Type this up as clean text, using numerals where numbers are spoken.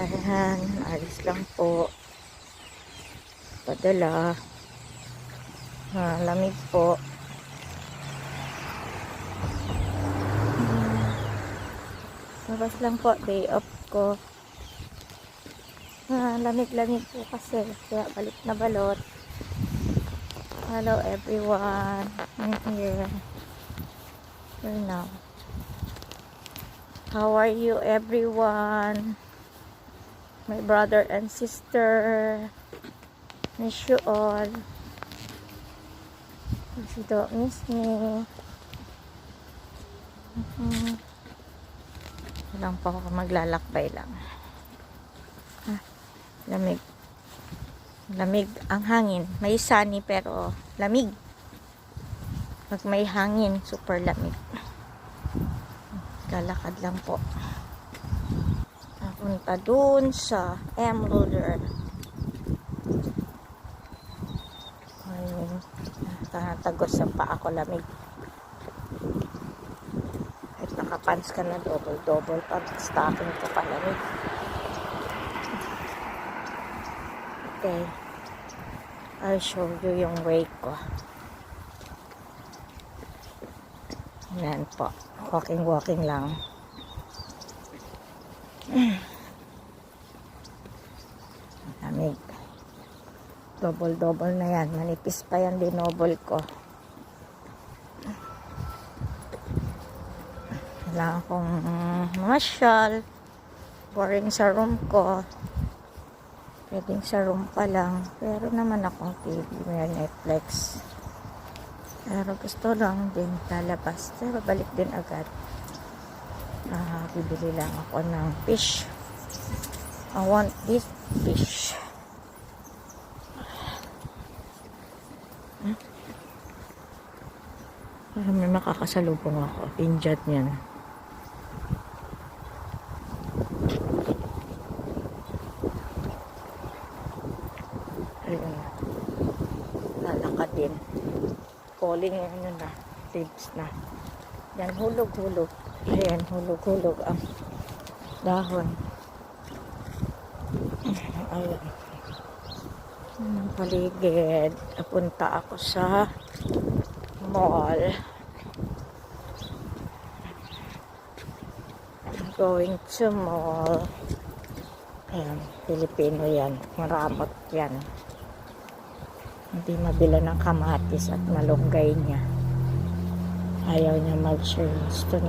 Ayan, alis lang po. Padala. Lamig po. Labas lang po, day off ko. Lamig-lamig po kasi. Kaya balik na balot. Hello everyone. I'm here. Here now. How are you everyone? My brother and sister. Miss you all. If you don't miss me. Lang po ako, maglalakbay lang. Lamig. Lamig ang hangin. May sunny pero lamig. Pag may hangin, super lamig. Lalakad lang po. Napunta dun sa M-Roller. Ayun. Tagos sa paa ko, lamig. Kahit nakapants ka na, double-double pag stocking ko pa, lamig. Okay. I'll show you yung way ko. Yan po. Walking lang. Lamig. Double na yan. Manipis pa yan, dinobol ko. Kailangan kong masyal. Boring sa room ko. Pwedeng sa room pa lang. Pero naman akong TV. May Netflix. Pero gusto lang din lalabas. Pero balik din agad. Bibili lang ako ng fish. I want this fish. May makakasalubong ako. Pinjat niyan. Ayun. Lalakad din. Calling ano na. Tips na. Yan, hulog. Ayan, hulog ang dahon. Ayan. Ang paligid. Napunta ako sa mall. I'm going to mall. Ayan, Pilipino yan. Maramot yan. Hindi mabila ng kamatis at malunggay niya. Ayaw niya mag-share. Gusto niya